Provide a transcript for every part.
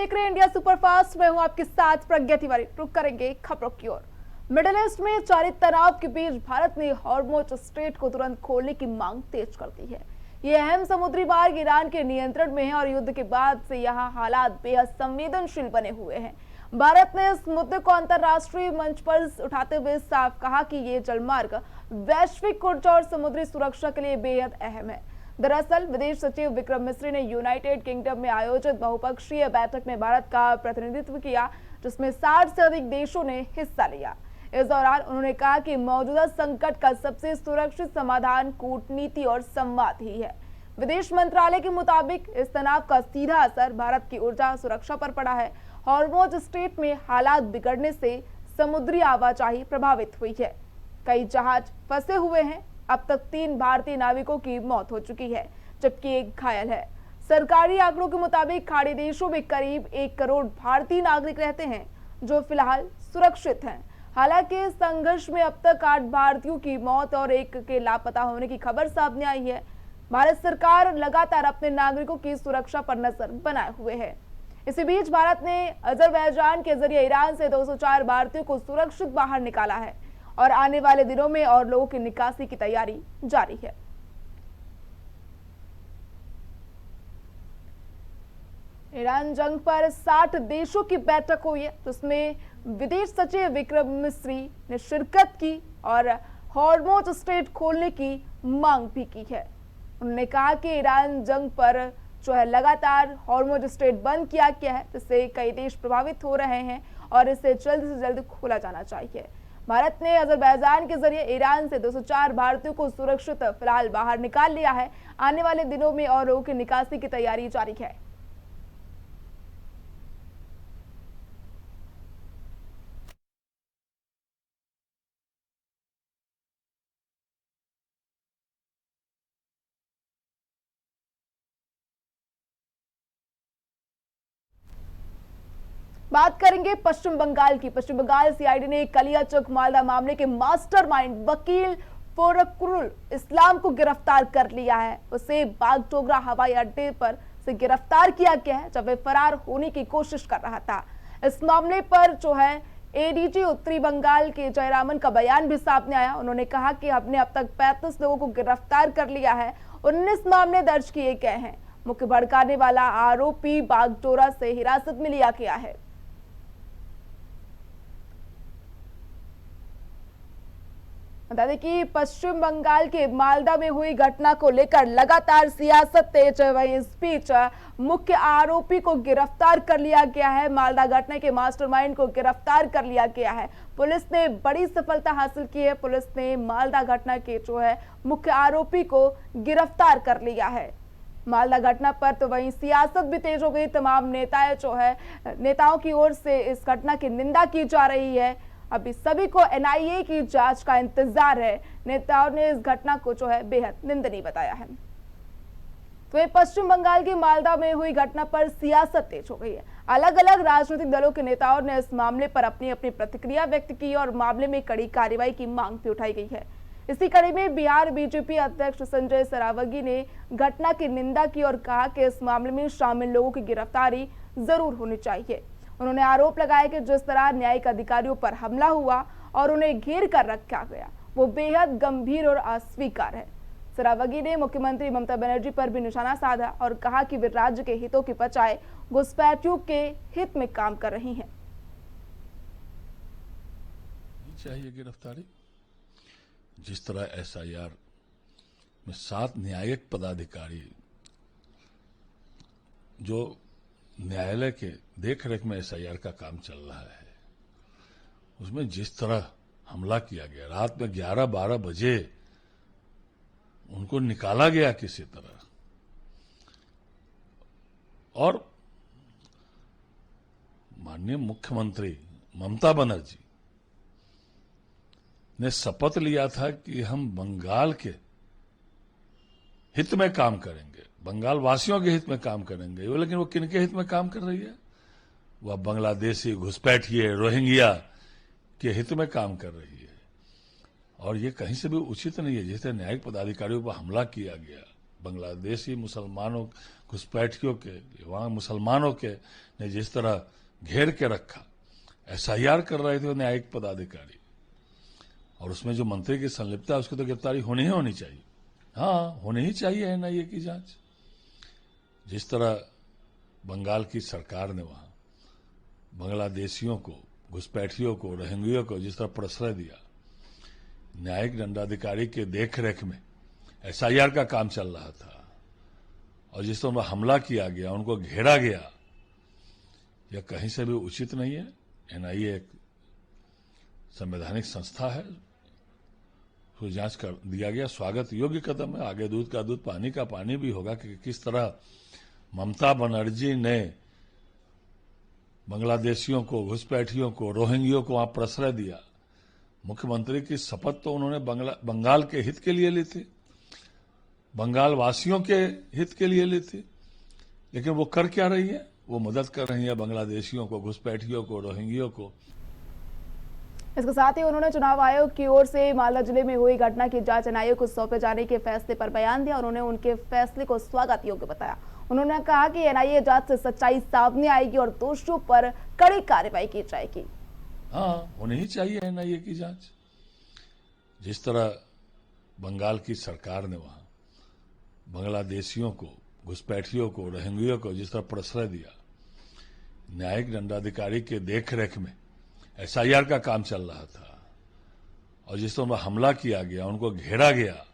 देख रहे हैं इंडिया सुपरफास्ट। मैं हूं आपके साथ प्रज्ञा तिवारी। रुक करेंगे खबरों की ओर। मिडिल ईस्ट में जारी तनाव के बीच भारत ने हॉर्मुज स्ट्रेट को तुरंत खोलने की मांग तेज कर दी है। ये अहम समुद्री मार्ग ईरान के नियंत्रण में है और युद्ध के बाद से यहाँ हालात बेहद संवेदनशील बने हुए हैं। भारत ने इस मुद्दे को अंतर्राष्ट्रीय मंच पर उठाते हुए साफ कहा कि ये जलमार्ग वैश्विक ऊर्जा और समुद्री सुरक्षा के लिए बेहद अहम है। दरअसल विदेश सचिव विक्रम मिस्री ने यूनाइटेड किंगडम में आयोजित बहुपक्षीय बैठक में भारत का प्रतिनिधित्व किया, जिसमें 60 से अधिक देशों ने हिस्सा लिया। इस दौरान उन्होंने कहा कि मौजूदा संकट का सबसे सुरक्षित समाधान कूटनीति और संवाद ही है। विदेश मंत्रालय के मुताबिक इस तनाव का सीधा असर भारत की ऊर्जा सुरक्षा पर पड़ा है। हॉर्मुज स्ट्रेट में हालात बिगड़ने से समुद्री आवाजाही प्रभावित हुई है। कई जहाज फंसे हुए हैं। अब तक 3 भारतीय नाविकों की मौत हो चुकी है, जबकि 1 घायल है। सरकारी आंकड़ों के मुताबिक खाड़ी देशों में करीब 1 करोड़ भारतीय नागरिक रहते हैं, जो फिलहाल सुरक्षित हैं। हालांकि इस संघर्ष में अब तक 8 भारतीयों की मौत और 1 के लापता होने की खबर सामने आई है। भारत सरकार लगातार अपने नागरिकों की सुरक्षा पर नजर बनाए हुए है। इसी बीच भारत ने अजरबैजान के जरिए ईरान से 204 भारतीयों को सुरक्षित बाहर निकाला है और आने वाले दिनों में और लोगों की निकासी की तैयारी जारी है। ईरान जंग पर 60 देशों की बैठक हुई है, जिसमें विदेश सचिव विक्रम मिस्री ने शिरकत की और हॉर्मुज स्ट्रेट खोलने की मांग भी की है। उन्होंने कहा कि ईरान जंग पर जो है लगातार हॉर्मुज स्ट्रेट बंद किया गया है, जिससे कई देश प्रभावित हो रहे हैं और इसे जल्द से जल्द खोला जाना चाहिए। भारत ने अजरबैजान के जरिए ईरान से 204 भारतीयों को सुरक्षित फिलहाल बाहर निकाल लिया है। आने वाले दिनों में और लोगों की निकासी की तैयारी जारी है। बात करेंगे पश्चिम बंगाल की। पश्चिम बंगाल सीआईडी ने कलियाचक मालदा मामले के मास्टरमाइंड वकील फोरकुरुल इस्लाम को गिरफ्तार कर लिया है। उसे बागडोगरा हवाई अड्डे पर से गिरफ्तार किया गया है, जब वे फरार होने की कोशिश कर रहा था। इस मामले पर जो है एडीजी उत्तरी बंगाल के जयरामन का बयान भी सामने आया। उन्होंने कहा कि हमने अब तक 35 लोगों को गिरफ्तार कर लिया है, 19 मामले दर्ज किए गए हैं। मुख्य भड़काने वाला आरोपी बागडोरा से हिरासत में लिया गया है। बता दें कि पश्चिम बंगाल के मालदा में हुई घटना को लेकर लगातार सियासत तेज है। वहीं इस बीच मुख्य आरोपी को गिरफ्तार कर लिया गया है। मालदा घटना के मास्टरमाइंड को गिरफ्तार कर लिया गया है। पुलिस ने बड़ी सफलता हासिल की है। पुलिस ने मालदा घटना के जो है मुख्य आरोपी को गिरफ्तार कर लिया है। मालदा घटना पर तो वहीं सियासत भी तेज हो गई। तमाम नेताओं की ओर से इस घटना की निंदा की जा रही है। अभी सभी को एनआईए की जांच का इंतजार है। नेताओं ने इस घटना को जो है बेहद निंदनीय बताया है। तो पश्चिम बंगाल की मालदा में हुई घटना पर सियासत तेज हो गई है। अलग अलग राजनीतिक दलों के नेताओं ने इस मामले पर अपनी अपनी प्रतिक्रिया व्यक्त की और मामले में कड़ी कार्रवाई की मांग भी उठाई गई है। इसी कड़ी में बिहार बीजेपी अध्यक्ष संजय सरावगी ने घटना की निंदा की और कहा कि इस मामले में शामिल लोगों की गिरफ्तारी जरूर होनी चाहिए। उन्होंने आरोप लगाया कि जिस तरह न्यायिक अधिकारियों पर हमला हुआ और उन्हें घेर कर रखा गया, वो बेहद गंभीर और अस्वीकार है। सरावगी ने मुख्यमंत्री ममता बनर्जी पर भी निशाना साधा और कहा कि वे राज्य के हितों की बजाय घुसपैठियों के हित में काम कर रही हैं। चाहिए गिरफ्तारी। जिस तरह एसआईआर में 7 न्यायिक पदाधिकारी जो न्यायालय के देखरेख में एसआईआर का काम चल रहा है, उसमें जिस तरह हमला किया गया, रात में 11-12 बजे उनको निकाला गया किसी तरह, और माननीय मुख्यमंत्री ममता बनर्जी ने शपथ लिया था कि हम बंगाल के हित में काम करेंगे, बंगाल वासियों के हित में काम करेंगे। लेकिन वो किनके हित में काम कर रही है? वह बांग्लादेशी घुसपैठिए रोहिंग्या के हित में काम कर रही है। और ये कहीं से भी उचित नहीं है। जैसे न्यायिक पदाधिकारियों पर हमला किया गया, बांग्लादेशी मुसलमानों घुसपैठियों के वहां मुसलमानों के ने जिस तरह घेर के रखा, एसआईआर कर रहे थे न्यायिक पदाधिकारी, और उसमें जो मंत्री की संलिप्तता है उसकी तो गिरफ्तारी होनी ही होनी चाहिए। हाँ, होनी ही चाहिए एनआईए की जांच। जिस तरह बंगाल की सरकार ने वहां बांग्लादेशियों को, घुसपैठियों को, रोहिंग्या को जिस तरह प्रश्रय दिया, न्यायिक दंडाधिकारी के देखरेख में एसआईआर का काम चल रहा था, और जिस तरह हमला किया गया, उनको घेरा गया, यह कहीं से भी उचित नहीं है। एनआईए एक संवैधानिक संस्था है, उसको जांच कर दिया गया, स्वागत योग्य कदम है। आगे दूध का दूध, पानी का पानी भी होगा कि किस तरह ममता बनर्जी ने बांग्लादेशियों को, घुसपैठियों को, रोहिंग्यों को वहां प्रश्रय दिया। मुख्यमंत्री की शपथ तो उन्होंने बंगाल के हित के लिए ली थी, बंगाल वासियों के हित के लिए ली थी, लेकिन वो कर क्या रही है? वो मदद कर रही है बांग्लादेशियों को, घुसपैठियों को, रोहिंग्यों को। इसके साथ ही उन्होंने चुनाव आयोग की ओर से मालदा जिले में हुई घटना की जांच एनआईए को सौंपे जाने के फैसले पर बयान दिया। उन्होंने उनके फैसले को स्वागत योग्य बताया। उन्होंने कहा कि एनआईए जांच से सच्चाई सामने आएगी और दोषियों पर कड़ी कार्रवाई की जाएगी। हाँ, होनी ही चाहिए एनआईए की जांच। जिस तरह बंगाल की सरकार ने वहां बांग्लादेशियों को, घुसपैठियों को, रोहिंग्या को जिस तरह प्रश्रय दिया, न्यायिक दंडाधिकारी के देखरेख में एसआईआर का काम चल रहा था, और जिस तरह हमला किया गया, उनको घेरा गया,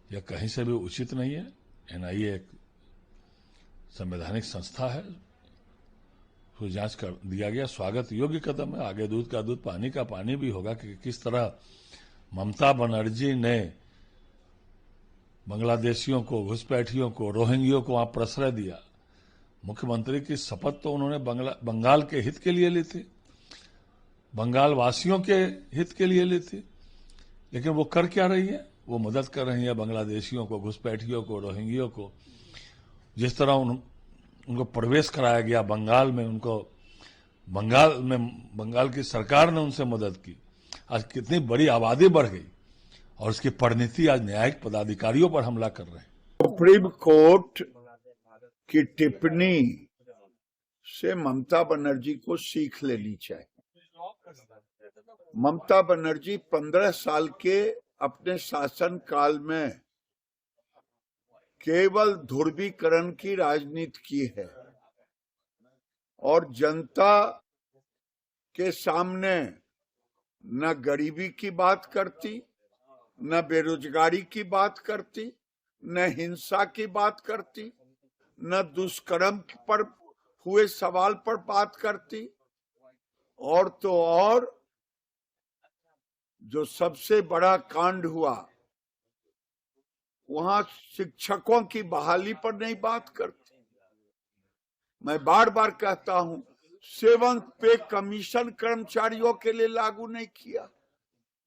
यह कहीं से भी उचित नहीं है। एनआईए एक संवैधानिक संस्था है, उसको जांच कर दिया गया, स्वागत योग्य कदम है। आगे दूध का दूध, पानी का पानी भी होगा कि किस तरह ममता बनर्जी ने बांग्लादेशियों को, घुसपैठियों को, रोहिंग्यों को वहां प्रश्रय दिया। मुख्यमंत्री की शपथ तो उन्होंने बंगाल के हित के लिए ली थी, बंगाल वासियों के हित के लिए ली थी, लेकिन वो कर क्या रही है? वो मदद कर रही है बांग्लादेशियों को, घुसपैठियों को, रोहिंग्यों को। जिस तरह उनको प्रवेश कराया गया बंगाल में, उनको बंगाल की सरकार ने उनसे मदद की। आज कितनी बड़ी आबादी बढ़ गई, और उसकी परिणति आज न्यायिक पदाधिकारियों पर हमला कर रहे हैं। सुप्रीम कोर्ट की टिप्पणी से ममता बनर्जी को सीख लेनी चाहिए। ममता बनर्जी 15 साल के अपने शासन काल में केवल ध्रुवीकरण की राजनीति की है, और जनता के सामने न गरीबी की बात करती, न बेरोजगारी की बात करती, न हिंसा की बात करती, न दुष्कर्म पर हुए सवाल पर बात करती, और तो और जो सबसे बड़ा कांड हुआ वहां शिक्षकों की बहाली पर नहीं बात करती। मैं बार बार कहता हूं, 7th पे कमीशन कर्मचारियों के लिए लागू नहीं किया।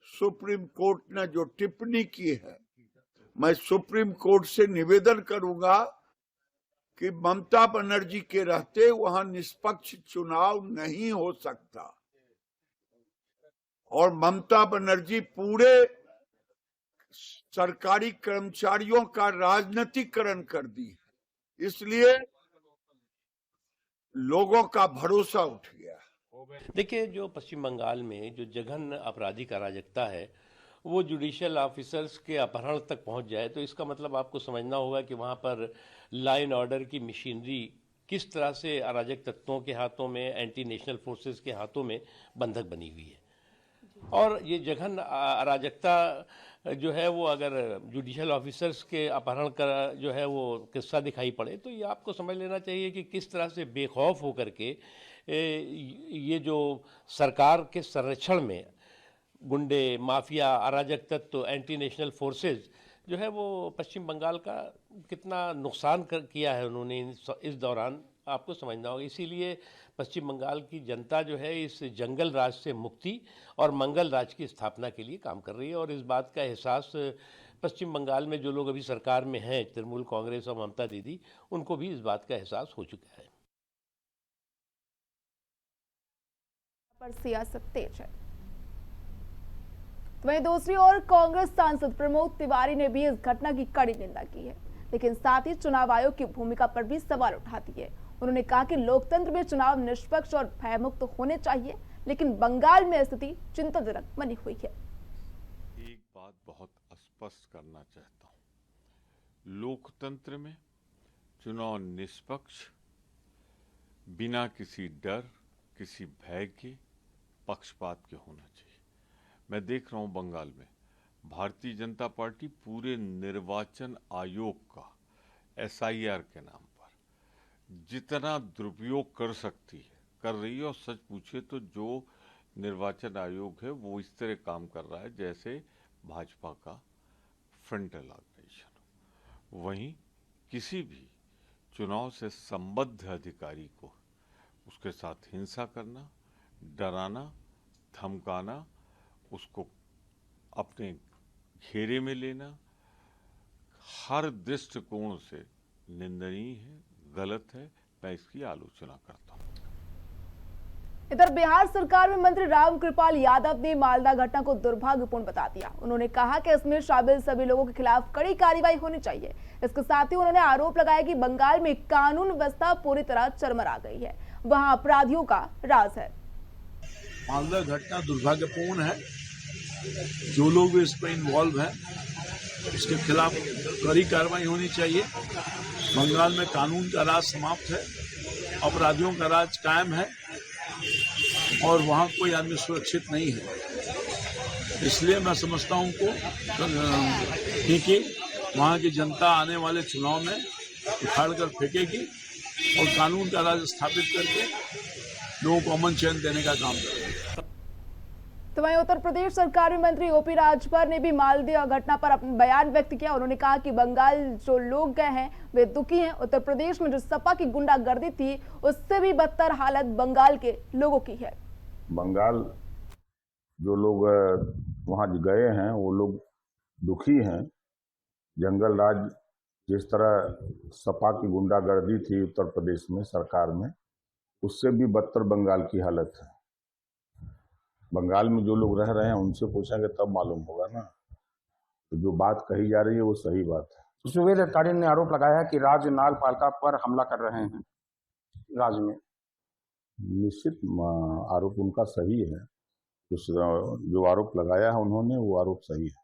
सुप्रीम कोर्ट ने जो टिप्पणी की है, मैं सुप्रीम कोर्ट से निवेदन करूंगा कि ममता बनर्जी के रहते वहां निष्पक्ष चुनाव नहीं हो सकता, और ममता बनर्जी पूरे सरकारी कर्मचारियों का राजनीतिकरण कर दी है, इसलिए लोगों का भरोसा उठ गया। देखिए, जो पश्चिम बंगाल में जो जघन्य आपराधिक अराजकता है वो जुडिशियल ऑफिसर्स के अपहरण तक पहुंच जाए, तो इसका मतलब आपको समझना होगा कि वहां पर लॉ एंड ऑर्डर की मशीनरी किस तरह से अराजक तत्वों के हाथों में, एंटी नेशनल फोर्सेस के हाथों में बंधक बनी हुई है। और ये जघन्य अराजकता जो है वो अगर जुडिशियल ऑफिसर्स के अपहरण का जो है वो किस्सा दिखाई पड़े, तो ये आपको समझ लेना चाहिए कि किस तरह से बेखौफ होकर के ये जो सरकार के संरक्षण में गुंडे, माफिया, अराजक तत्व, एंटी नेशनल फोर्सेस जो है वो पश्चिम बंगाल का कितना नुकसान किया है उन्होंने इस दौरान, आपको समझना होगा। इसीलिए पश्चिम बंगाल की जनता जो है इस जंगल राज से मुक्ति और मंगल राज की स्थापना के लिए काम कर रही है, और इस बात का एहसास पश्चिम बंगाल में जो लोग अभी सरकार में हैं, तृणमूल कांग्रेस और ममता दीदी, उनको भी इस बात का एहसास हो चुका है। पर सियासत तेज है। तो वहीं दूसरी ओर कांग्रेस सांसद प्रमोद तिवारी ने भी इस घटना की कड़ी निंदा की है, लेकिन साथ ही चुनाव आयोग की भूमिका पर भी सवाल उठा दिए। उन्होंने कहा कि लोकतंत्र में चुनाव निष्पक्ष और भयमुक्त होने चाहिए, लेकिन बंगाल में स्थिति चिंताजनक बनी हुई है। एक बात बहुत स्पष्ट करना चाहता हूं, लोकतंत्र में चुनाव निष्पक्ष, बिना किसी डर, किसी भय के, पक्षपात के होना चाहिए। मैं देख रहा हूं बंगाल में भारतीय जनता पार्टी पूरे निर्वाचन आयोग का SIR के नाम पर जितना दुरुपयोग कर सकती है कर रही है, और सच पूछे तो जो निर्वाचन आयोग है वो इस तरह काम कर रहा है जैसे भाजपा का फ्रंटल ऑर्गेनाइजेशन। वहीं किसी भी चुनाव से संबद्ध अधिकारी को उसके साथ हिंसा करना, डराना, धमकाना, उसको अपने घेरे में लेना हर दृष्टिकोण से निंदनीय है, गलत है। मैं इसकी आलोचना करता हूं। इधर बिहार सरकार में मंत्री रामकृपाल यादव ने मालदा घटना को दुर्भाग्यपूर्ण बता दिया। उन्होंने कहा कि इसमें शामिल सभी लोगों के खिलाफ कड़ी कार्रवाई होनी चाहिए। इसके साथ ही उन्होंने आरोप लगाया कि बंगाल में कानून व्यवस्था पूरी तरह चरमरा गई है, वहां अपराधियों का राज है। मालदा घटना दुर्भाग्यपूर्ण है। जो लोग भी इसमें इन्वॉल्व हैं उसके खिलाफ कड़ी कार्रवाई होनी चाहिए। बंगाल में कानून का राज समाप्त है, अपराधियों का राज कायम है और वहां कोई आदमी सुरक्षित नहीं है। इसलिए मैं समझता हूं कि वहां की जनता आने वाले चुनाव में उखाड़ कर फेंकेगी और कानून का राज स्थापित करके लोगों को अमन चैन देने का काम करेगी। तो वहीं उत्तर प्रदेश सरकार में मंत्री OP राजभर ने भी मालदा घटना पर अपना बयान व्यक्त किया। उन्होंने कहा कि बंगाल जो लोग गए हैं वे दुखी हैं। उत्तर प्रदेश में जो सपा की गुंडागर्दी थी उससे भी बदतर हालत बंगाल के लोगों की है। बंगाल जो लोग वहां गए हैं वो लोग दुखी हैं। जंगल राज जिस तरह सपा की गुंडागर्दी थी उत्तर प्रदेश में सरकार में, उससे भी बदतर बंगाल की हालत है। बंगाल में जो लोग रह रहे हैं उनसे पूछेंगे तब मालूम होगा ना। तो जो बात कही जा रही है वो सही बात है। सुवेद अधिकारी ने आरोप लगाया है कि राज्य नागपालिका पर हमला कर रहे हैं राज्य में। निश्चित आरोप उनका सही है। जो आरोप लगाया है उन्होंने वो आरोप सही है।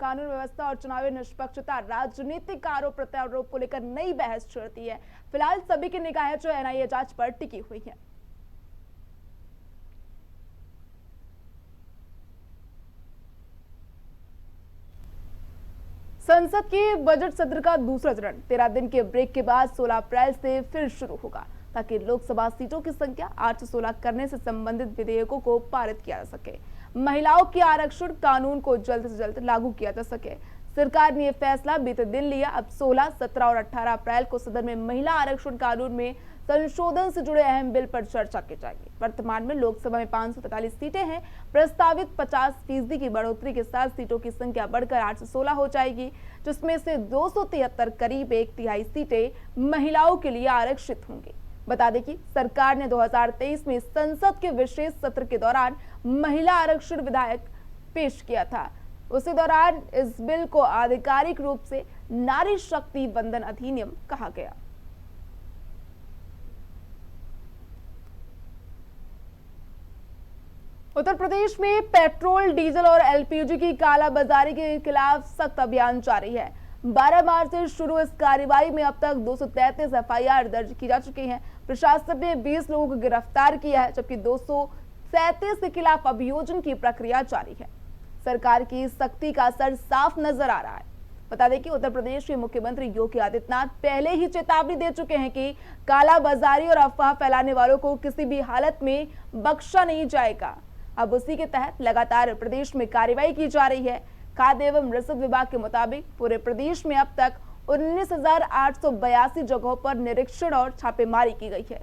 कानून व्यवस्था और चुनावी निष्पक्षता, राजनीतिक आरोप प्रत्यारोप को लेकर नई बहस छिड़ती है। फिलहाल सभी की निगाहें जो NIA जांच पर टिकी हुई है। संसद के बजट सत्र का दूसरा चरण 13 दिन के ब्रेक के बाद 16 अप्रैल से फिर शुरू होगा, ताकि लोकसभा सीटों की संख्या 8 से 16 करने से संबंधित विधेयकों को पारित किया जा सके। महिलाओं के आरक्षण कानून को जल्द से जल्द लागू किया जा सके। सरकार ने यह फैसला बीते दिन लिया। अब 16, 17 और 18 अप्रैल को सदन में महिला आरक्षण कानून में संशोधन से जुड़े अहम बिल पर चर्चा की जाएगी। वर्तमान में लोकसभा में 543 सीटें हैं। प्रस्तावित 50% की बढ़ोतरी के साथ सीटों की संख्या बढ़कर 8 से 16 हो जाएगी, जिसमें से 273 करीब 1/3 सीटें महिलाओं के लिए आरक्षित होंगी। बता दें कि सरकार ने 2023 में संसद के विशेष सत्र के दौरान महिला आरक्षण विधेयक पेश किया था। उसी दौरान इस बिल को आधिकारिक रूप से नारी शक्ति वंदन अधिनियम कहा गया। उत्तर प्रदेश में पेट्रोल, डीजल और LPG की कालाबाजारी के खिलाफ सख्त अभियान जारी है। 12 मार्च से शुरू इस कार्रवाई में अब तक 233 FIR दर्ज की जा चुकी हैं। प्रशासन ने 20 लोगों को गिरफ्तार किया है, जबकि 237 के खिलाफ अभियोजन की प्रक्रिया जारी है। सरकार की सख्ती का असर साफ नजर आ रहा है। बता दें कि उत्तर प्रदेश के मुख्यमंत्री योगी आदित्यनाथ पहले ही चेतावनी दे चुके हैं कि कालाबाजारी और अफवाह फैलाने वालों को किसी भी हालत में बख्शा नहीं जाएगा। अब उसी के तहत लगातार प्रदेश में कार्रवाई की जा रही है। खाद्य एवं रसद विभाग के मुताबिक पूरे प्रदेश में अब तक 19,882 जगहों पर निरीक्षण और छापेमारी की गई है।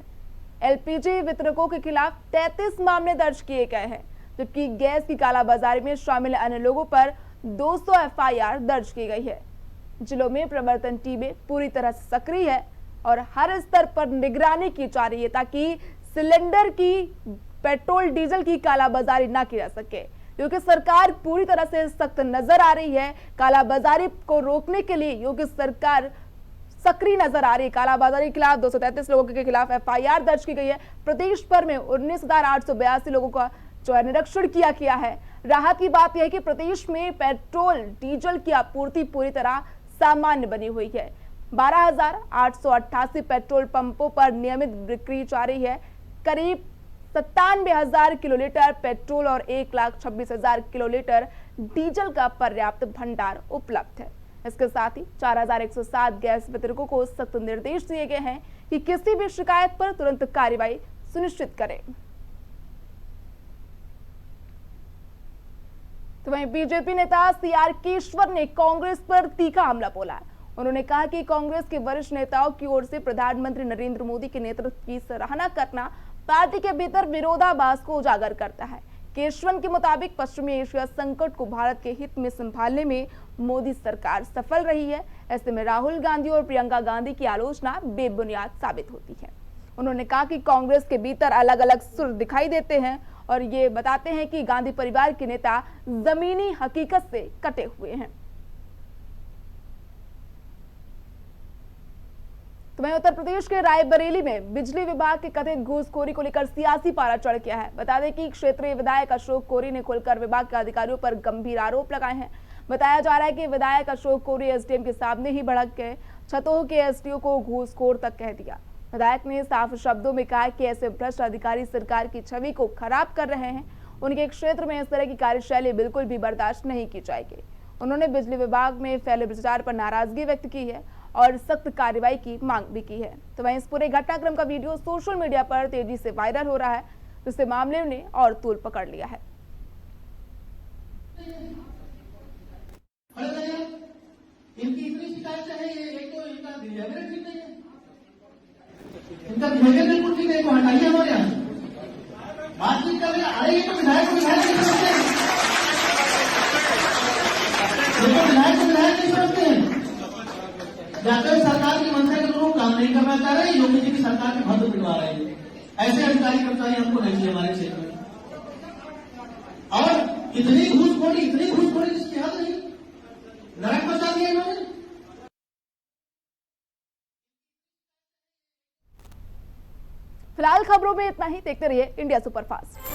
LPG वितरकों के खिलाफ 33 मामले दर्ज किए गए हैं, जबकि गैस की कालाबाजारी में शामिल अन्य लोगों पर 200 FIR दर्ज की गई है। जिलों में प्रवर्तन टीमें पूरी तरह से सक्रिय है और हर स्तर पर निगरानी की जा रही है, ताकि सिलेंडर की पेट्रोल डीजल की कालाबाजारी न की जा सके, क्योंकि सरकार पूरी तरह से सख्त नजर आ रही है। कालाबाजारी को रोकने के लिए योगी सरकार सक्रिय नजर आ रही है। कालाबाजारी के खिलाफ 233 लोगों के खिलाफ FIR दर्ज की गई है। प्रदेश भर में 19,882 लोगों का जो है निरीक्षण किया गया है। राहत की बात यह है कि प्रदेश में पेट्रोल डीजल की आपूर्ति पूरी तरह सामान्य बनी हुई है। 12,888 पेट्रोल पंपों पर नियमित बिक्री जारी है। करीब 97,000 किलोलीटर पेट्रोल और 1,26,000 किलोलीटर डीजल का पर्याप्त भंडार उपलब्ध है। इसके साथ ही 4,107 गैस वितरकों को सख्त निर्देश दिए गए हैं कि किसी भी शिकायत पर तुरंत कार्रवाई सुनिश्चित करें। तो वहीं बीजेपी नेता CR केशवर ने कांग्रेस पर तीखा हमला बोला है। उन्होंने कहा कि कांग्रेस के वरिष्ठ नेताओं की ओर से प्रधानमंत्री नरेंद्र मोदी के नेतृत्व की सराहना करना पार्टी के भीतर विरोधाभास को उजागर करता है। केशवन के मुताबिक पश्चिमी एशिया संकट को भारत के हित में संभालने में मोदी सरकार सफल रही है। ऐसे में राहुल गांधी और प्रियंका गांधी की आलोचना बेबुनियाद साबित होती है। उन्होंने कहा कि कांग्रेस के भीतर अलग अलग सुर दिखाई देते हैं और ये बताते हैं कि गांधी परिवार के नेता जमीनी हकीकत से कटे हुए हैं। तो वहीं उत्तर प्रदेश के रायबरेली में बिजली विभाग के कथित घूसखोरी को लेकर सियासी पारा चढ़ गया है। बता दें कि क्षेत्रीय विधायक अशोक कोरी ने खुलकर विभाग के अधिकारियों पर गंभीर आरोप लगाए हैं। बताया जा रहा है कि विधायक अशोक कोरी SDM के सामने ही भड़क गए, छतोह के SDO को घूसखोर तक कह दिया। विधायक ने साफ शब्दों में कहा कि ऐसे भ्रष्ट अधिकारी सरकार की छवि को खराब कर रहे हैं। उनके क्षेत्र में इस तरह की कार्यशैली बिल्कुल भी बर्दाश्त नहीं की जाएगी। उन्होंने बिजली विभाग में फैले भ्रष्टाचार पर नाराजगी व्यक्त की है और सख्त कार्रवाई की मांग भी की है। तो वहीं इस पूरे घटनाक्रम का वीडियो सोशल मीडिया पर तेजी से वायरल हो रहा है, जिससे मामले ने और तूल पकड़ लिया है। इनकी इतनी शिकायत है, एक तो इनका बिहेवियर ठीक नहीं है, इनका बिहेवियर बिल्कुल ठीक नहीं, हटाइए हमारे यहाँ बातचीत कर रहे हैं। अरे ये तो विधायक को विधायक नहीं समझते हैं, विधायक को विधायक नहीं समझते हैं। जाकर सरकार की मंशा के लोग काम नहीं करना चाह रहे हैं, योगी जी की सरकार के भद्र पिटवा रहे हैं। ऐसे अधिकारी कर्मचारी हमको नहीं चाहिए हमारे क्षेत्र में। और इतनी घूसखोरी जिसकी हद नहीं, नरक मचा दिया इन्होंने। फिलहाल खबरों में इतना ही। देखते रहिए इंडिया सुपरफास्ट।